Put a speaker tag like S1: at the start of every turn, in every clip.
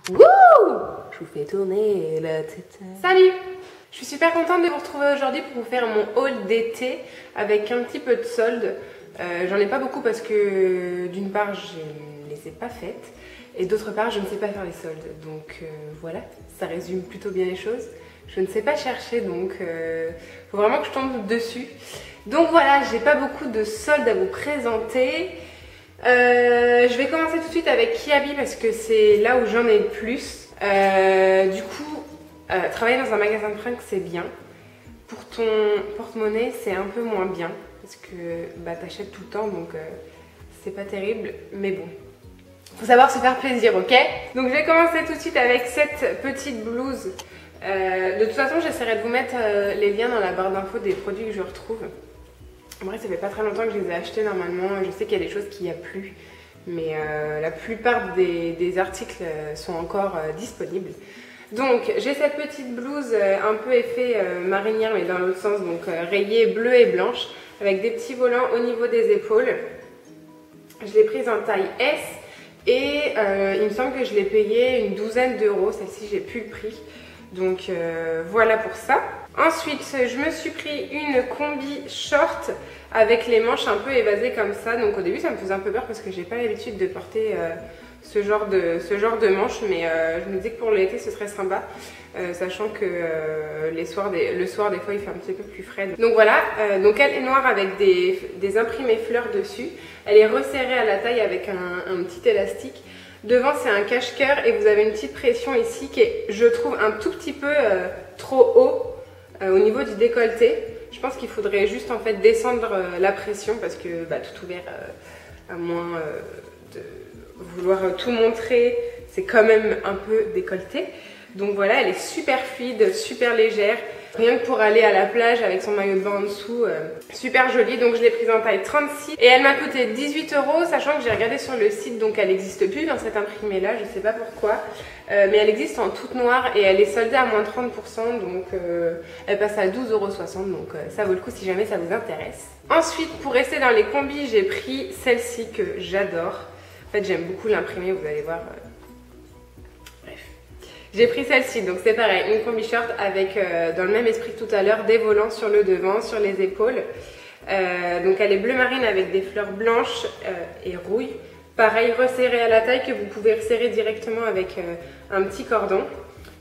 S1: Wouh! Je vous fais tourner la tête.
S2: Salut! Je suis super contente de vous retrouver aujourd'hui pour vous faire mon haul d'été avec un petit peu de soldes. J'en ai pas beaucoup parce que d'une part je ne les ai pas faites et d'autre part je ne sais pas faire les soldes. Donc voilà, ça résume plutôt bien les choses. Je ne sais pas chercher donc faut vraiment que je tombe dessus. Donc voilà, j'ai pas beaucoup de soldes à vous présenter. Je vais commencer tout de suite avec Kiabi parce que c'est là où j'en ai le plus. Du coup, travailler dans un magasin de fringues c'est bien. Pour ton porte-monnaie c'est un peu moins bien parce que bah, t'achètes tout le temps donc c'est pas terrible, mais bon. Faut savoir se faire plaisir, ok? Donc je vais commencer tout de suite avec cette petite blouse. De toute façon j'essaierai de vous mettre les liens dans la barre d'infos des produits que je retrouve. En vrai ça fait pas très longtemps que je les ai achetés normalement, je sais qu'il y a des choses qu'il n'y a plus. Mais la plupart des articles sont encore disponibles. Donc j'ai cette petite blouse un peu effet marinière mais dans l'autre sens, donc rayée bleue et blanche avec des petits volants au niveau des épaules. Je l'ai prise en taille S et il me semble que je l'ai payée une douzaine d'euros, celle-ci j'ai plus le prix. Donc voilà pour ça. Ensuite je me suis pris une combi short avec les manches un peu évasées comme ça. Donc au début ça me faisait un peu peur parce que j'ai pas l'habitude de porter ce genre de manches, mais je me disais que pour l'été ce serait sympa, sachant que le soir des fois il fait un petit peu plus frais. Donc voilà, donc elle est noire avec des imprimés fleurs dessus. Elle est resserrée à la taille avec un petit élastique. Devant c'est un cache-cœur et vous avez une petite pression ici qui est, je trouve, un tout petit peu trop haut au niveau du décolleté. Je pense qu'il faudrait juste en fait descendre la pression parce que bah, tout ouvert, à moins de vouloir tout montrer, c'est quand même un peu décolleté. Donc voilà, elle est super fluide, super légère. Rien que pour aller à la plage avec son maillot de bain en dessous, super jolie. Donc je l'ai prise en taille 36 et elle m'a coûté 18 €, sachant que j'ai regardé sur le site, donc elle n'existe plus dans cet imprimé là, je sais pas pourquoi. Mais elle existe en toute noire et elle est soldée à moins 30%, donc elle passe à 12,60 €, donc ça vaut le coup si jamais ça vous intéresse. Ensuite, pour rester dans les combis, j'ai pris celle-ci que j'adore. En fait, j'aime beaucoup l'imprimer, vous allez voir. Bref. J'ai pris celle-ci, donc c'est pareil, une combi short avec, dans le même esprit que tout à l'heure, des volants sur le devant, sur les épaules. Donc elle est bleu marine avec des fleurs blanches et rouille. Pareil, resserrée à la taille que vous pouvez resserrer directement avec un petit cordon.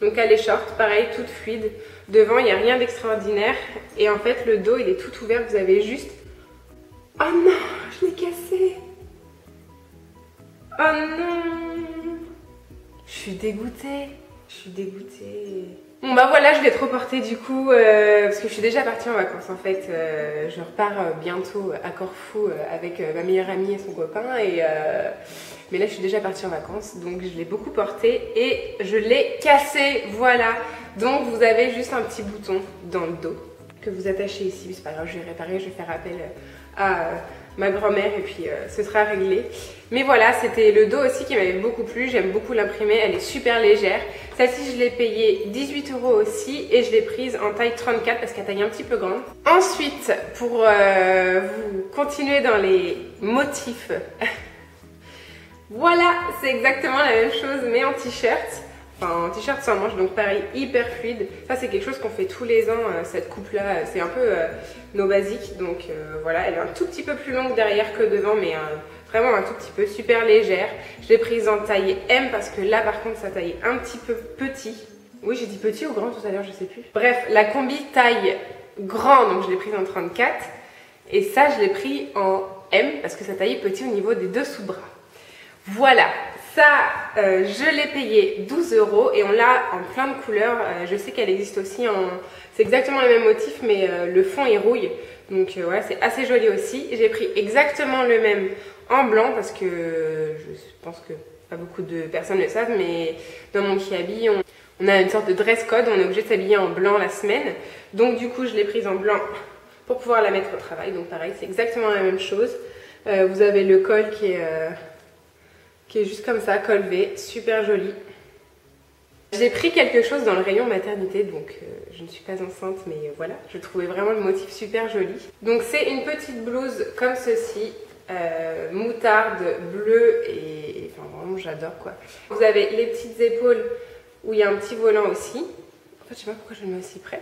S2: Donc elle est short, pareil, toute fluide. Devant, il n'y a rien d'extraordinaire. Et en fait, le dos, il est tout ouvert, vous avez juste... Oh non, je l'ai cassé! Oh non! Je suis dégoûtée. Je suis dégoûtée. Bon bah voilà, je l'ai trop porté du coup parce que je suis déjà partie en vacances en fait. Je repars bientôt à Corfou avec ma meilleure amie et son copain mais là je suis déjà partie en vacances donc je l'ai beaucoup porté et je l'ai cassé, voilà. Donc vous avez juste un petit bouton dans le dos que vous attachez ici, c'est pas grave, je vais réparer, je vais faire appel à ma grand-mère et puis ce sera réglé. Mais voilà, c'était le dos aussi qui m'avait beaucoup plu, j'aime beaucoup l'imprimer, elle est super légère. Celle-ci je l'ai payée 18 € aussi et je l'ai prise en taille 34 parce qu'elle taille un petit peu grande. Ensuite, pour vous continuer dans les motifs, voilà, c'est exactement la même chose mais en t-shirt. Enfin, en t-shirt sans manche, donc pareil, hyper fluide. Ça, c'est quelque chose qu'on fait tous les ans, cette coupe-là. C'est un peu nos basiques. Donc voilà, elle est un tout petit peu plus longue derrière que devant, mais vraiment un tout petit peu, super légère. Je l'ai prise en taille M parce que là, par contre, ça taille un petit peu petit. Oui, j'ai dit petit ou grand tout à l'heure, je sais plus. Bref, la combi taille grand, donc je l'ai prise en 34. Et ça, je l'ai pris en M parce que ça taillait petit au niveau des dessous-bras. Voilà. Ça, je l'ai payé 12 € et on l'a en plein de couleurs. Je sais qu'elle existe aussi en... C'est exactement le même motif mais le fond est rouille. Donc voilà, c'est assez joli aussi. J'ai pris exactement le même en blanc parce que je pense que pas beaucoup de personnes le savent, mais dans mon Kiabi, on a une sorte de dress code. On est obligé de s'habiller en blanc la semaine. Donc du coup, je l'ai prise en blanc pour pouvoir la mettre au travail. Donc pareil, c'est exactement la même chose. Vous avez le col qui est juste comme ça, col V, super joli. J'ai pris quelque chose dans le rayon maternité, donc je ne suis pas enceinte, mais voilà, je trouvais vraiment le motif super joli. Donc c'est une petite blouse comme ceci, moutarde, bleu et enfin vraiment j'adore quoi. Vous avez les petites épaules où il y a un petit volant aussi. En fait je sais pas pourquoi je le mets aussi près.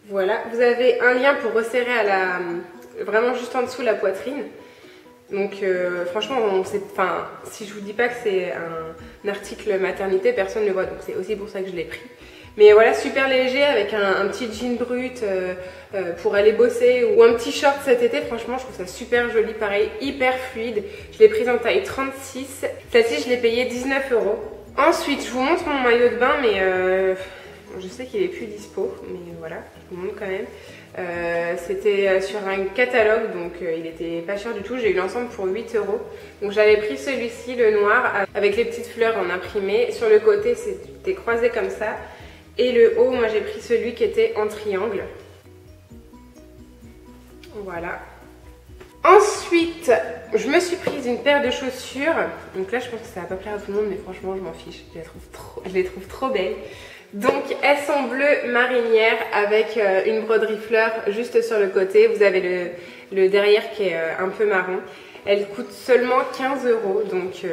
S2: Voilà, vous avez un lien pour resserrer à la, vraiment juste en dessous la poitrine. Donc franchement, enfin, si je vous dis pas que c'est un article maternité, personne ne le voit. Donc c'est aussi pour ça que je l'ai pris. Mais voilà, super léger avec un petit jean brut pour aller bosser ou un petit short cet été. Franchement, je trouve ça super joli. Pareil, hyper fluide. Je l'ai prise en taille 36. Celle-ci, je l'ai payée 19 €. Ensuite, je vous montre mon maillot de bain, mais je sais qu'il est plus dispo. Mais voilà, je vous montre quand même. C'était sur un catalogue, donc il était pas cher du tout. J'ai eu l'ensemble pour 8 €. Donc j'avais pris celui-ci, le noir, avec les petites fleurs en imprimé. Sur le côté, c'était croisé comme ça. Et le haut, moi j'ai pris celui qui était en triangle. Voilà. Ensuite, je me suis prise une paire de chaussures. Donc là, je pense que ça va pas plaire à tout le monde, mais franchement, je m'en fiche. Je les trouve trop belles. Donc elles sont bleues marinières avec une broderie fleur juste sur le côté. Vous avez le derrière qui est un peu marron. Elles coûtent seulement 15 €. Donc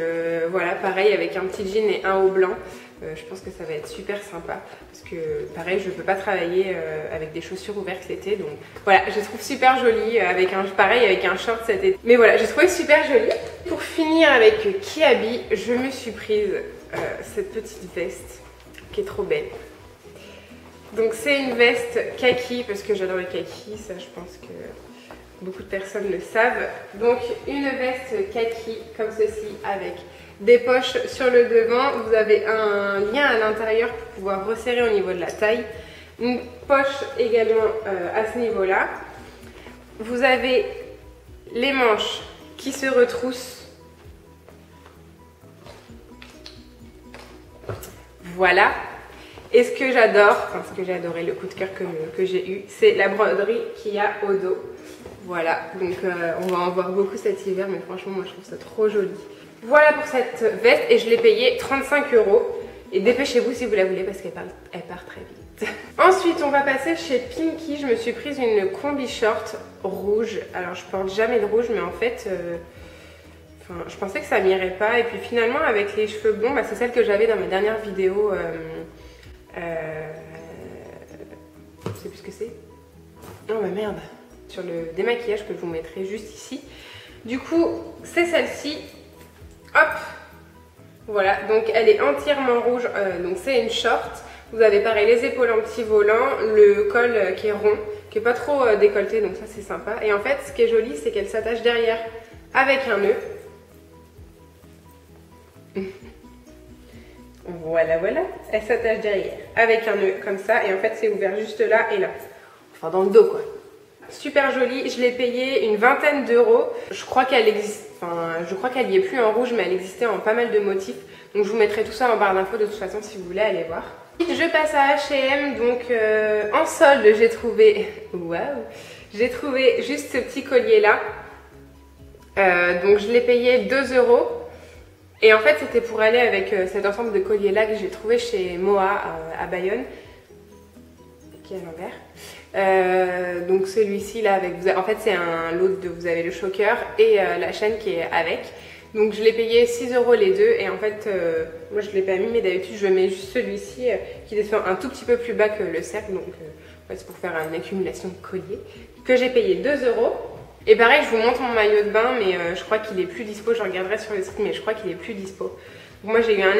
S2: voilà, pareil avec un petit jean et un haut blanc. Je pense que ça va être super sympa. Parce que pareil, je ne peux pas travailler avec des chaussures ouvertes l'été. Donc voilà, je trouve super jolie avec pareil avec un short cet été. Mais voilà, j'ai trouvé super jolie. Pour finir avec Kiabi, je me suis prise cette petite veste qui est trop belle. Donc c'est une veste kaki parce que j'adore le kaki, ça je pense que beaucoup de personnes le savent. Donc une veste kaki comme ceci avec des poches sur le devant. Vous avez un lien à l'intérieur pour pouvoir resserrer au niveau de la taille. Une poche également à ce niveau-là. Vous avez les manches qui se retroussent. Voilà. Et ce que j'adore, enfin ce que j'ai adoré, le coup de cœur que j'ai eu, c'est la broderie qu'il y a au dos. Voilà, donc on va en voir beaucoup cet hiver, mais franchement moi je trouve ça trop joli. Voilà pour cette veste et je l'ai payée 35 €. Et dépêchez-vous si vous la voulez parce qu'elle part très vite. Ensuite on va passer chez Pinky. Je me suis prise une combi short rouge. Alors je porte jamais de rouge, mais en fait... je pensais que ça m'irait pas et puis finalement avec les cheveux blonds, c'est celle que j'avais dans ma dernière vidéo, je sais plus ce que c'est. Oh bah merde, sur le démaquillage que je vous mettrai juste ici. Du coup c'est celle-ci, hop, voilà, donc elle est entièrement rouge, donc c'est une short. Vous avez pareil les épaules en petit volant, le col qui est rond, qui est pas trop décolleté, donc ça c'est sympa. Et en fait ce qui est joli c'est qu'elle s'attache derrière avec un nœud. Voilà, voilà, elle s'attache derrière avec un nœud comme ça et en fait c'est ouvert juste là et là, enfin dans le dos quoi. Super jolie, je l'ai payée une vingtaine d'euros. Je crois qu'elle existe, je crois qu'elle y est plus en rouge mais elle existait en pas mal de motifs. Donc je vous mettrai tout ça en barre d'infos de toute façon si vous voulez aller voir. Je passe à H&M, donc en solde j'ai trouvé, waouh, j'ai trouvé juste ce petit collier là. Donc je l'ai payé 2 €. Et en fait c'était pour aller avec cet ensemble de colliers là que j'ai trouvé chez Moa à Bayonne, qui est à l'envers. Donc celui-ci là avec, en fait c'est un lot de, vous avez le choker et la chaîne qui est avec. Donc je l'ai payé 6 € les deux et en fait moi je ne l'ai pas mis mais d'habitude je mets juste celui-ci qui descend un tout petit peu plus bas que le cercle. Donc c'est pour faire une accumulation de colliers que j'ai payé 2 €. Et pareil, je vous montre mon maillot de bain, mais je crois qu'il est plus dispo. Je regarderai sur le site, mais je crois qu'il est plus dispo. Donc moi, j'ai eu un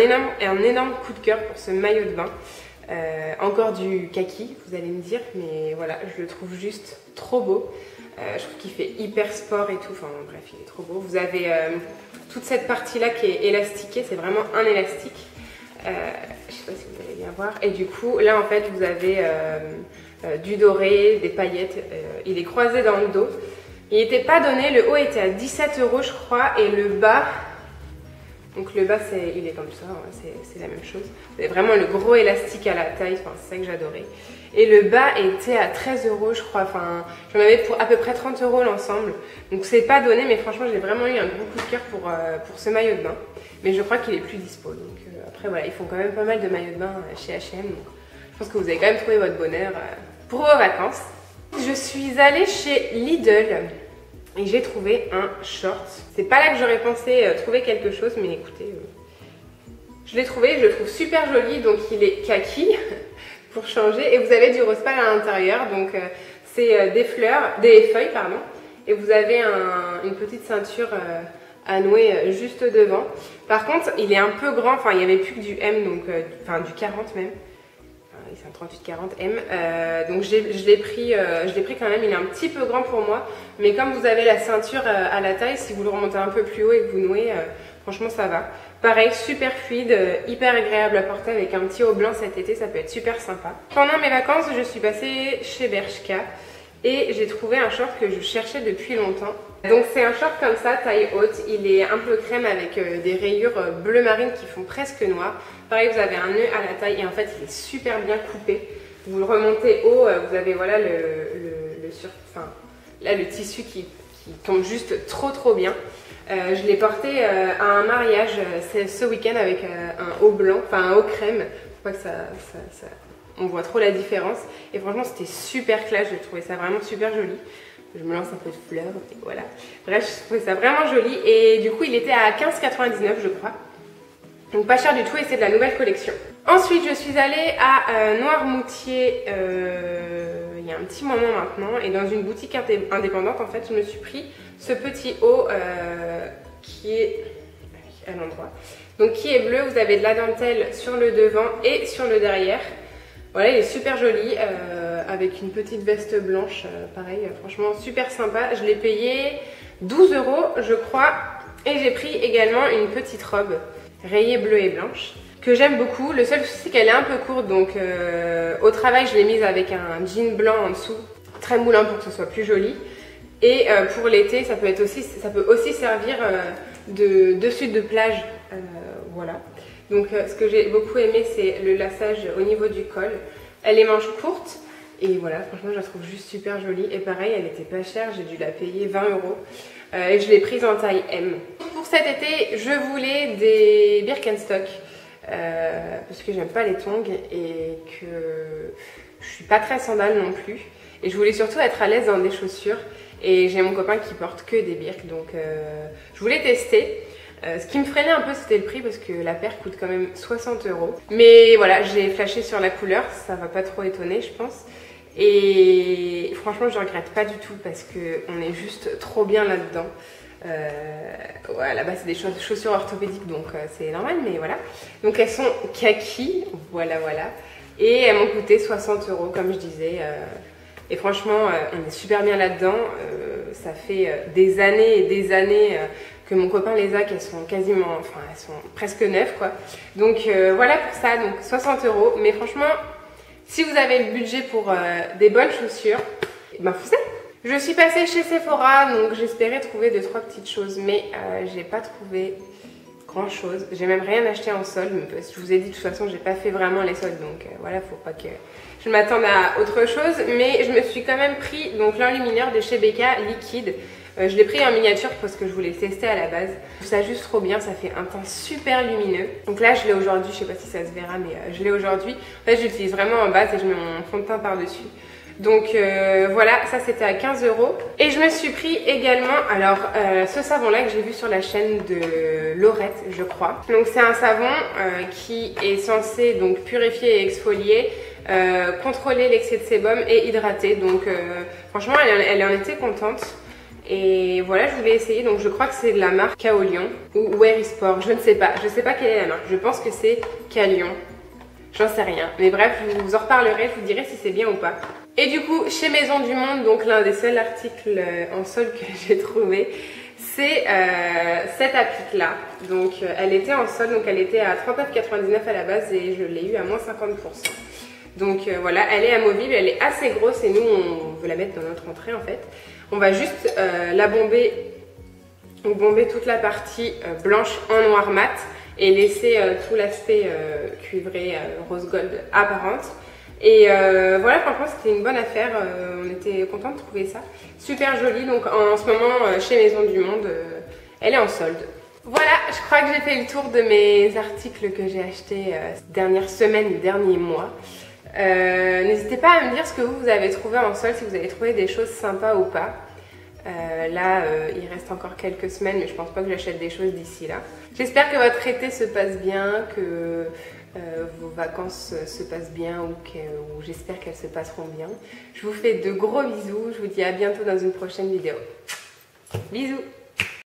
S2: énorme coup de cœur pour ce maillot de bain. Encore du kaki, vous allez me dire, mais voilà, je le trouve juste trop beau. Je trouve qu'il fait hyper sport et tout. Enfin bref, il est trop beau. Vous avez toute cette partie-là qui est élastiquée. C'est vraiment un élastique. Je sais pas si vous allez bien voir. Et du coup, là en fait, vous avez du doré, des paillettes. Il est croisé dans le dos. Il n'était pas donné, le haut était à 17 € je crois et le bas, donc le bas il est comme ça, c'est la même chose. C'est vraiment le gros élastique à la taille, c'est ça que j'adorais. Et le bas était à 13 € je crois, j'en avais pour à peu près 30 € l'ensemble. Donc c'est pas donné mais franchement j'ai vraiment eu un gros coup de cœur pour ce maillot de bain. Mais je crois qu'il est plus dispo, donc après voilà, ils font quand même pas mal de maillots de bain chez H&M. Donc je pense que vous avez quand même trouvé votre bonheur pour vos vacances. Je suis allée chez Lidl et j'ai trouvé un short. C'est pas là que j'aurais pensé trouver quelque chose, mais écoutez, Je l'ai trouvé, je le trouve super joli, donc il est kaki pour changer. Et vous avez du rose pâle à l'intérieur, donc c'est des feuilles, pardon. Et vous avez une petite ceinture à nouer juste devant. Par contre, il est un peu grand, enfin il n'y avait plus que du M, donc enfin du 40 même. C'est un 38-40 M, donc je l'ai pris quand même, il est un petit peu grand pour moi, mais comme vous avez la ceinture à la taille, si vous le remontez un peu plus haut et que vous nouez, franchement ça va. Pareil, super fluide, hyper agréable à porter avec un petit haut blanc cet été, ça peut être super sympa. Pendant mes vacances, je suis passée chez Bershka et j'ai trouvé un short que je cherchais depuis longtemps. Donc c'est un short comme ça, taille haute, il est un peu crème avec des rayures bleu marine qui font presque noir. Pareil, vous avez un nœud à la taille et en fait il est super bien coupé. Vous le remontez haut, vous avez voilà le tissu qui tombe juste trop bien. Je l'ai porté à un mariage ce week-end avec un haut blanc, enfin un haut crème, pour pas que on voit trop la différence. Et franchement c'était super classe, j'ai trouvé ça vraiment super joli. Je me lance un peu de fleurs, et voilà. Bref, je trouvais ça vraiment joli et du coup il était à 15,99 je crois. Donc pas cher du tout et c'est de la nouvelle collection. Ensuite je suis allée à Noirmoutier il y a un petit moment maintenant et dans une boutique indépendante en fait je me suis pris ce petit haut qui est à l'endroit. Donc qui est bleu, vous avez de la dentelle sur le devant et sur le derrière. Voilà, il est super joli avec une petite veste blanche, pareil, franchement super sympa. Je l'ai payé 12 € je crois et j'ai pris également une petite robe rayée bleue et blanche que j'aime beaucoup. Le seul souci c'est qu'elle est un peu courte, donc au travail je l'ai mise avec un jean blanc en dessous, très moulant pour que ce soit plus joli. Et pour l'été ça peut aussi servir de dessus de plage, voilà. Donc ce que j'ai beaucoup aimé c'est le laçage au niveau du col. Elle est manche courte et voilà, franchement je la trouve juste super jolie. Et pareil, elle était pas chère, j'ai dû la payer 20 € et je l'ai prise en taille M. Pour cet été, je voulais des Birkenstock parce que j'aime pas les tongs et que je suis pas très sandale non plus. Et je voulais surtout être à l'aise dans des chaussures. Et j'ai mon copain qui porte que des Birk, donc je voulais tester. Ce qui me freinait un peu c'était le prix parce que la paire coûte quand même 60 €. Mais voilà, j'ai flashé sur la couleur, ça va pas trop étonner je pense. Et franchement je regrette pas du tout parce qu'on est juste trop bien là-dedans. Ouais, là-bas c'est des chaussures orthopédiques donc c'est normal, mais voilà. Donc elles sont kaki, voilà. Et elles m'ont coûté 60 € comme je disais. Et franchement on est super bien là-dedans. Ça fait des années et des années que mon copain les a, qu'elles sont quasiment, enfin elles sont presque neuves quoi. Donc voilà pour ça, donc 60 €. Mais franchement, si vous avez le budget pour des bonnes chaussures, ben foncez. Je suis passée chez Sephora, donc j'espérais trouver 2-3 petites choses, mais j'ai pas trouvé grand chose. J'ai même rien acheté en solde, mais je vous ai dit de toute façon j'ai pas fait vraiment les soldes, donc voilà, faut pas que je m'attende à autre chose. Mais je me suis quand même pris donc l'enlumineur de chez Becca liquide. Je l'ai pris en miniature parce que je voulais le tester à la base. Je trouve ça juste trop bien, ça fait un teint super lumineux. Donc là je l'ai aujourd'hui, je sais pas si ça se verra mais je l'ai aujourd'hui. En fait je l'utilise vraiment en base et je mets mon fond de teint par dessus. Donc voilà, ça c'était à 15 €. Et je me suis pris également, alors ce savon là que j'ai vu sur la chaîne de Laurette je crois. Donc c'est un savon qui est censé donc purifier et exfolier, contrôler l'excès de sébum et hydrater. Donc franchement elle en était contente. Et voilà, je voulais essayer, donc je crois que c'est de la marque Kaolion ou Wear Sport, je ne sais pas quelle est la marque, je pense que c'est Kaolion, j'en sais rien. Mais bref, je vous en reparlerai, je vous dirai si c'est bien ou pas. Et du coup, chez Maison du Monde, donc l'un des seuls articles en solde que j'ai trouvé, c'est cette applique-là. Donc elle était en solde, donc elle était à 39,99 € à la base et je l'ai eu à moins 50%. Donc voilà, elle est amovible, elle est assez grosse et nous on veut la mettre dans notre entrée en fait. On va juste la bomber toute la partie blanche en noir mat et laisser tout l'aspect cuivré rose gold apparente. Et voilà, franchement c'était une bonne affaire, on était contents de trouver ça. Super joli, donc en ce moment chez Maison du Monde, elle est en solde. Voilà, je crois que j'ai fait le tour de mes articles que j'ai achetés ces dernières semaines, derniers mois. N'hésitez pas à me dire ce que vous avez trouvé en solde, si vous avez trouvé des choses sympas ou pas. Il reste encore quelques semaines, mais je pense pas que j'achète des choses d'ici là. J'espère que votre été se passe bien, que vos vacances se passent bien ou j'espère qu'elles se passeront bien. Je vous fais de gros bisous, je vous dis à bientôt dans une prochaine vidéo. Bisous!